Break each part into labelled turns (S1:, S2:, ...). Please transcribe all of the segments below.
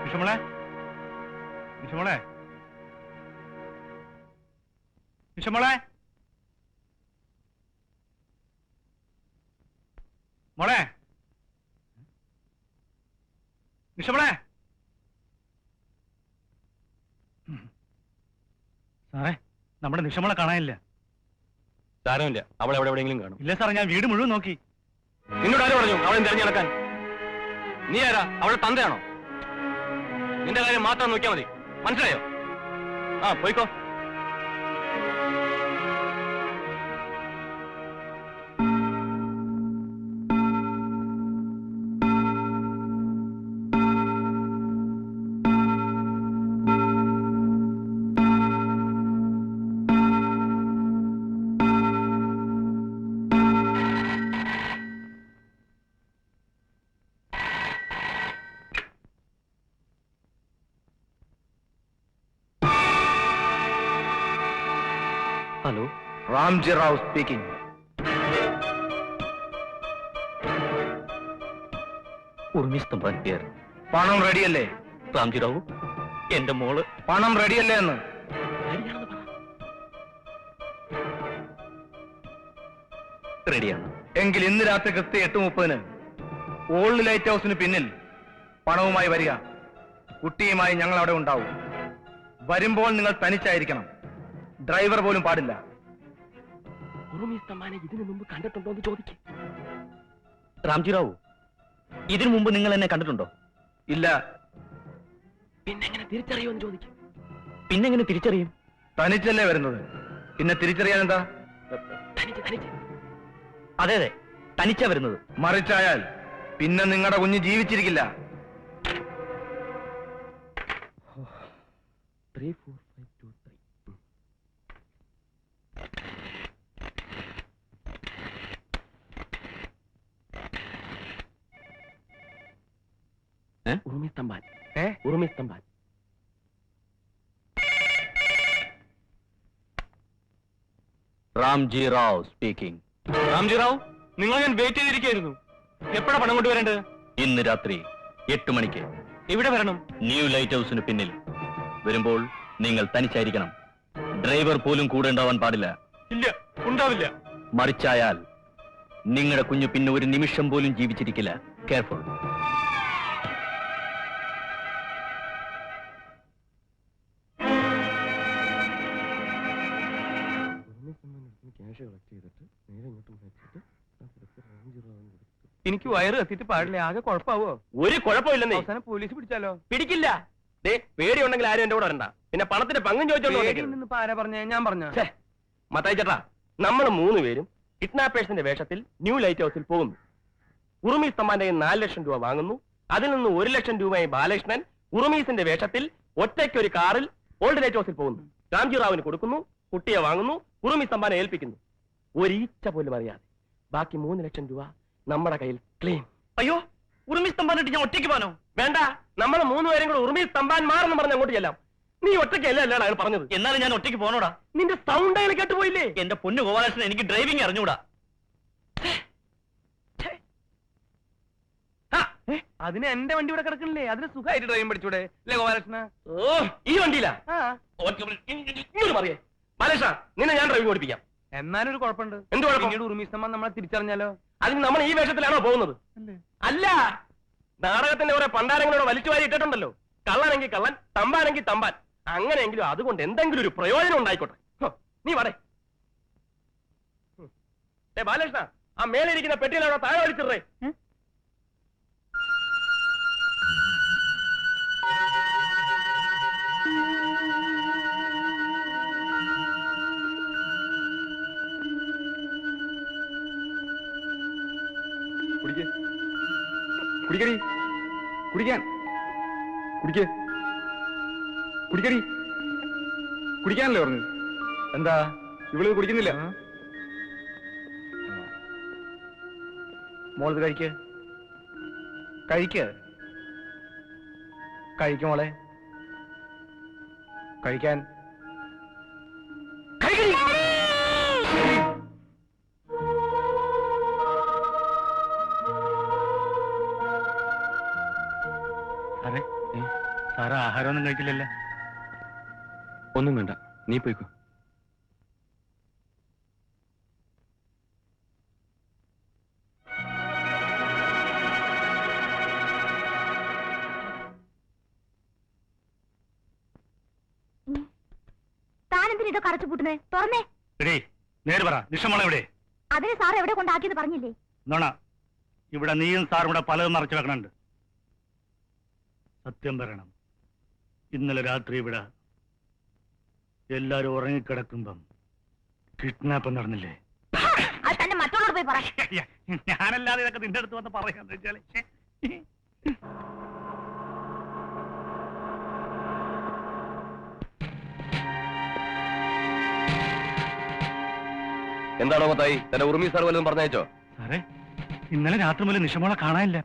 S1: വിഷമളെ, വിഷമളെ, വിഷമളെ, മോളെ, വിഷമളെ. സാറേ, നമ്മുടെ നിഷമളെ കാണാനില്ല.
S2: സാരമില്ല, അവൾ എവിടെയെങ്കിലും കാണും.
S1: ഇല്ല സാറേ, ഞാൻ വീട് മുഴുവൻ നോക്കി.
S2: നിന്നോട് ആര് പറഞ്ഞു അവളെ തിരഞ്ഞു നടക്കാൻ? നീ ആരാ? അവളുടെ തന്തയാണോ? നിന്റെ കാര്യം മാത്രം നോക്കിയാൽ മതി, മനസ്സിലായോ? ആ, പോയിക്കോ.
S3: Hello,
S1: Ramji Rao speaking.
S3: Urmis Thampan here.
S1: പണം റെഡിയല്ലേ?
S3: റാംജി റാവു, എന്റെ മോള്.
S1: പണം റെഡിയല്ലേ എന്ന്?
S3: റെഡിയാണ്.
S1: എങ്കിൽ ഇന്ന് രാത്രി കൃത്യം 8:30 ഓൾഡ് ലൈറ്റ് ഹൗസിന് പിന്നിൽ പണവുമായി വരിക. കുട്ടിയുമായി ഞങ്ങൾ അവിടെ ഉണ്ടാവും. വരുമ്പോൾ നിങ്ങൾ തനിച്ചായിരിക്കണം. ഡ്രൈവർ പോലും പാടില്ല.
S2: ഉറുമീസ് തമ്പാനെ ഇതിനു മുമ്പ് കണ്ടിട്ടുണ്ടോ എന്ന് ചോദിക്കും.
S3: റാംജി റാവു, ഇതിനു മുമ്പ് നിങ്ങൾ എന്നെ കണ്ടിട്ടുണ്ടോ?
S1: ഇല്ല.
S2: പിന്നെങ്ങനെ തിരിച്ചറിയുമെന്ന് ചോദിക്കും.
S3: പിന്നെങ്ങനെ തിരിച്ചറിയും?
S1: തനിച്ചല്ലേ വരുന്നത്, പിന്നെ തിരിച്ചറിയാൻ എന്താ?
S3: അതെ അതെ, തനിച്ചാ വരുന്നത്.
S1: മറിച്ചായാൽ പിന്നെ നിങ്ങളുടെ കുഞ്ഞ് ജീവിച്ചിരിക്കില്ല.
S2: 3 4 5 2 3. ഉറുമീസ് തമ്പാൻ. ഉറുമീസ് തമ്പാൻ.
S3: റാംജി റാവു സ്പീക്കിംഗ്.
S2: റാംജി റാവു, നിങ്ങൾ ഞാൻ വെയിറ്റ് ചെയ്തിരിക്കുകയായിരുന്നു. എപ്പോഴാ പണം കൊണ്ടുവരേണ്ടത്?
S3: ഇന്ന് രാത്രി 8 മണിക്ക്.
S2: ഇവിടെ വരണം.
S3: ന്യൂ ലൈറ്റ് ഹൗസിന് പിന്നിൽ. വരുമ്പോൾ നിങ്ങൾ തനിച്ചായിരിക്കണം. ഡ്രൈവർ പോലും കൂടെ ഉണ്ടാവാൻ പാടില്ല.
S2: ഇല്ല, ഉണ്ടാവില്ല.
S3: മറിച്ചായാൽ നിങ്ങളുടെ കുഞ്ഞു പിന്നെ ഒരു നിമിഷം പോലും ജീവിച്ചിരിക്കില്ല. കെയർഫുൾ.
S2: എനിക്ക് വയറ് കത്തിട്ട് പാടില്ല, ആകെ കുഴപ്പമാവോ? ഒരു കുഴപ്പമില്ലെന്നേ. അവസാനം പോലീസ് പിടിച്ചാലോ? പിടിക്കില്ല. പേടിയുണ്ടെങ്കിൽ ആരും എന്റെ കൂടെ വരണ്ട. പിന്നെ പണത്തിന്റെ പങ്കും ചോദിച്ചോളൂ. ആരാ പറഞ്ഞേ? ഞാൻ പറഞ്ഞ മത്തായി ചേട്ടാ, നമ്മൾ 3 പേരും കിഡ്നാപ്പേഴ്സിന്റെ വേഷത്തിൽ ന്യൂ ലൈറ്റ് ഹൗസിൽ പോകുന്നു. ഉറുമീസ് തമ്പാന്റെ 4 ലക്ഷം രൂപ വാങ്ങുന്നു. അതിൽ നിന്ന് 1 ലക്ഷം രൂപയായി ബാലകൃഷ്ണൻ ഉറുമീസിന്റെ വേഷത്തിൽ ഒറ്റയ്ക്ക് ഒരു കാറിൽ ഓൾഡ് ലൈറ്റ് ഹൗസിൽ പോകുന്നു. രാംജി റാവുവിന് കൊടുക്കുന്നു, കുട്ടിയെ വാങ്ങുന്നു, ഉറുമീസ് തമ്പാനെ ഏൽപ്പിക്കുന്നു. ഒരീച്ച പോലും അറിയാതെ ബാക്കി 3 ലക്ഷം രൂപ നമ്മുടെ കയ്യിൽ ക്ലെയിം.
S3: അയ്യോ, ഉറുമീസ് തമ്പാനായിട്ട് ഞാൻ ഒറ്റയ്ക്ക് പോകാനോ?
S2: വേണ്ട, നമ്മൾ 3 പേരും കൂടെ ഉറുമീസ് തമ്പാൻ മാറെന്ന് പറഞ്ഞ് അങ്ങോട്ട് ചെല്ലാം. നീ ഒറ്റയ്ക്കല്ല അല്ലാണ് അയാൾ പറഞ്ഞത്.
S3: എന്നാലും ഞാൻ ഒറ്റയ്ക്ക് പോകണോടാ?
S2: നിന്റെ സൗണ്ട് അയാൾ കേട്ടുപോയില്ലേ?
S3: എന്റെ പൊന്നു ഗോപാലകൃഷ്ണൻ, എനിക്ക് ഡ്രൈവിംഗ് അറിഞ്ഞൂടാ.
S2: അതിന് എന്റെ വണ്ടി ഇവിടെ കിടക്കണില്ലേ? അതിന് സുഖമായിട്ട് ഡ്രൈവിംഗ് പഠിച്ചൂടെ അല്ലേ ഗോപാലകൃഷ്ണ? ഓ, ഈ വണ്ടിയിലാ? ഇങ്ങോട്ട് പറയേ ബാലകൃഷ്ണ, നിന്നെ ഞാൻ ഡ്രൈവിംഗ് പഠിപ്പിക്കാം. എന്നാലും ഒരു കുഴപ്പമുണ്ട്. എന്ത് കുഴപ്പം? പിന്നീട് ഉറുമീസ് തമ്പാൻ നമ്മളെ തിരിച്ചറിഞ്ഞാലോ? അതിന് നമ്മൾ ഈ വേഷത്തിലാണോ പോകുന്നത്? അല്ല, നാടകത്തിന്റെ കുറെ പണ്ടാരങ്ങളോട് വലിച്ചു വാരി ഇട്ടിട്ടുണ്ടല്ലോ. കള്ളനെങ്കിൽ കള്ളൻ, തമ്പാനെങ്കിൽ തമ്പാൻ. അങ്ങനെയെങ്കിലും അതുകൊണ്ട് എന്തെങ്കിലും ഒരു പ്രയോജനം ഉണ്ടായിക്കോട്ടെ. നീ വടേ ബാലകൃഷ്ണ, ആ മേലെ ഇരിക്കുന്ന പെട്ടിയിലാണോ താഴെ വലിച്ചിടേ?
S1: കുടിക്കടി, കുടിക്കാൻ, കുടിക്കേ, കുടിക്കടി, കുടിക്കാനല്ലേ പറഞ്ഞു? എന്താ ഇവള് കുടിക്കുന്നില്ല? മോളത് കഴിക്ക്, കഴിക്ക്, കഴിക്കും മോളെ, കഴിക്കാൻ. സാറ് ആഹാരമൊന്നും കഴിക്കില്ലല്ലോ?
S2: ഒന്നും വേണ്ട, നീ പോയിക്കോ.
S4: താനെന്തിനാ ഇതൊക്കെ അടച്ചു പൂട്ടുന്നേ? തുറന്നേ.
S1: നേര് പറ, നിഷമോളെ എവിടെ?
S4: അതിന് സാർ എവിടെ കൊണ്ടാക്കിയെന്ന് പറഞ്ഞില്ലേ?
S1: നോണ, ഇവിടെ നീയും സാറും കൂടെ പലതും മറച്ചു വെക്കണുണ്ട്. സത്യം പറയണം, ഇന്നലെ രാത്രി ഇവിടെ എല്ലാരും ഉറങ്ങിക്കിടക്കുമ്പം കിഡ്നാപ്പ് നടന്നില്ലേ?
S4: അത് തന്നെ മറ്റുള്ളവർ പോയി പറ.
S1: ഞാനല്ലാതെ ഇതൊക്കെ നിന്റെ അടുത്ത് വന്ന് പറയാന്ന് വെച്ചാല്
S2: എന്താണോ മത്തായി, തന്റെ ഉറുമി സാർ വല്ലതും പറഞ്ഞയച്ചോ?
S1: സാറേ, ഇന്നലെ രാത്രി മുതൽ നിഷമോളെ കാണാനില്ല.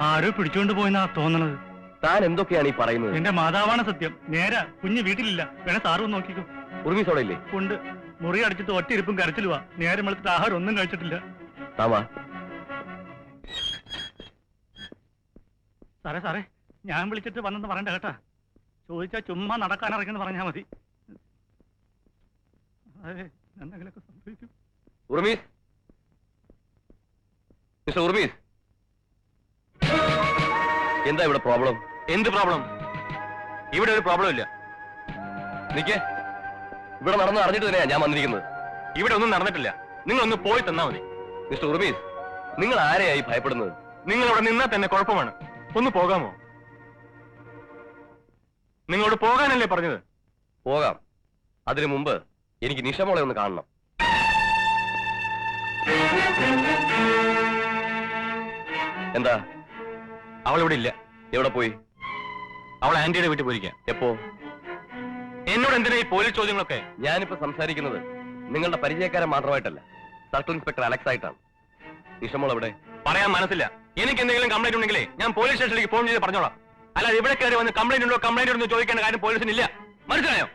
S1: ആരോ പിടിച്ചോണ്ട് പോയെന്നാ തോന്നണത്.
S2: താൻ എന്തൊക്കെയാണ് ഈ പറയുന്നത്?
S1: എന്റെ മാതാവാണ് സത്യം. നേരെ കുഞ്ഞ് വീട്ടിലില്ല. വേണേ സാറ് ഒന്ന് നോക്കിക്കോ.
S2: ഉറുമി സോടെ ഇല്ലേ?
S1: ഉണ്ട്. മുറി അടിച്ചിട്ട് ഒറ്റയിരിപ്പും കരച്ചിലുവാ. നേരം വെളുത്തിട്ട് ആഹാരം ഒന്നും കഴിച്ചിട്ടില്ല.
S2: താമാ
S1: സാറേ, ഞാൻ വിളിച്ചിട്ട് വന്നെന്ന് പറയണ്ട കേട്ടാ. ചോദിച്ചാ ചുമ്മാ നടക്കാനിറങ്ങിയെന്ന് പറഞ്ഞാ മതി. അതെ, എന്തെങ്കിലുമൊക്കെ സംഭവിക്കും.
S2: ഉറുമീസ്, മിസ്റ്റർ ഉറുമീസ്, എന്താ ഇവിടെ പ്രോബ്ലം? എന്ത് പ്രോബ്ലം? ഇവിടെ ഒരു പ്രോബ്ലം ഇല്ല. നിക്ക്, ഇവിടെ നടന്ന് അറിഞ്ഞിട്ട് തന്നെയാ ഞാൻ വന്നിരിക്കുന്നത്. ഇവിടെ ഒന്നും നടന്നിട്ടില്ല. നിങ്ങളൊന്ന് പോയി തന്നാ മതി. മിസ്റ്റർ ഉറുമീസ്, നിങ്ങൾ ആരെയായി ഭയപ്പെടുന്നത്? നിങ്ങൾ ഇവിടെ നിന്നാൽ തന്നെ കുഴപ്പമാണ്. ഒന്ന് പോകാമോ? നിങ്ങളോട് പോകാനല്ലേ പറഞ്ഞത്? പോകാം. അതിനു മുമ്പ് എനിക്ക് നിഷമോളെ ഒന്ന് കാണണം. എന്താ? അവൾ ഇവിടെ ഇല്ല. എവിടെ പോയി? അവൾ ആന്റിയുടെ വീട്ടിൽ പോയിരിക്കാം. എപ്പോ? എന്നോട് എന്തിനാ ഈ പോലീസ് ചോദ്യങ്ങളൊക്കെ? ഞാനിപ്പോ സംസാരിക്കുന്നത് നിങ്ങളുടെ പരിചയക്കാരൻ മാത്രമായിട്ടല്ല, സർക്കിൾ ഇൻസ്പെക്ടർ അലക്സ് ആയിട്ടാണ്. നിഷമോൾ എവിടെ? പറയാൻ മനസ്സില്ല. എനിക്ക് എന്തെങ്കിലും കംപ്ലൈന്റ് ഉണ്ടെങ്കിലേ ഞാൻ പോലീസ് സ്റ്റേഷനിലേക്ക് ഫോൺ ചെയ്ത് പറഞ്ഞോളാം. അല്ലാതെ ഇവിടെ കയറി വന്ന് കംപ്ലൈന്റ് ഉണ്ടോ എന്ന് ചോദിക്കേണ്ട കാര്യം പോലീസിനില്ല. മനസ്സിലായോ?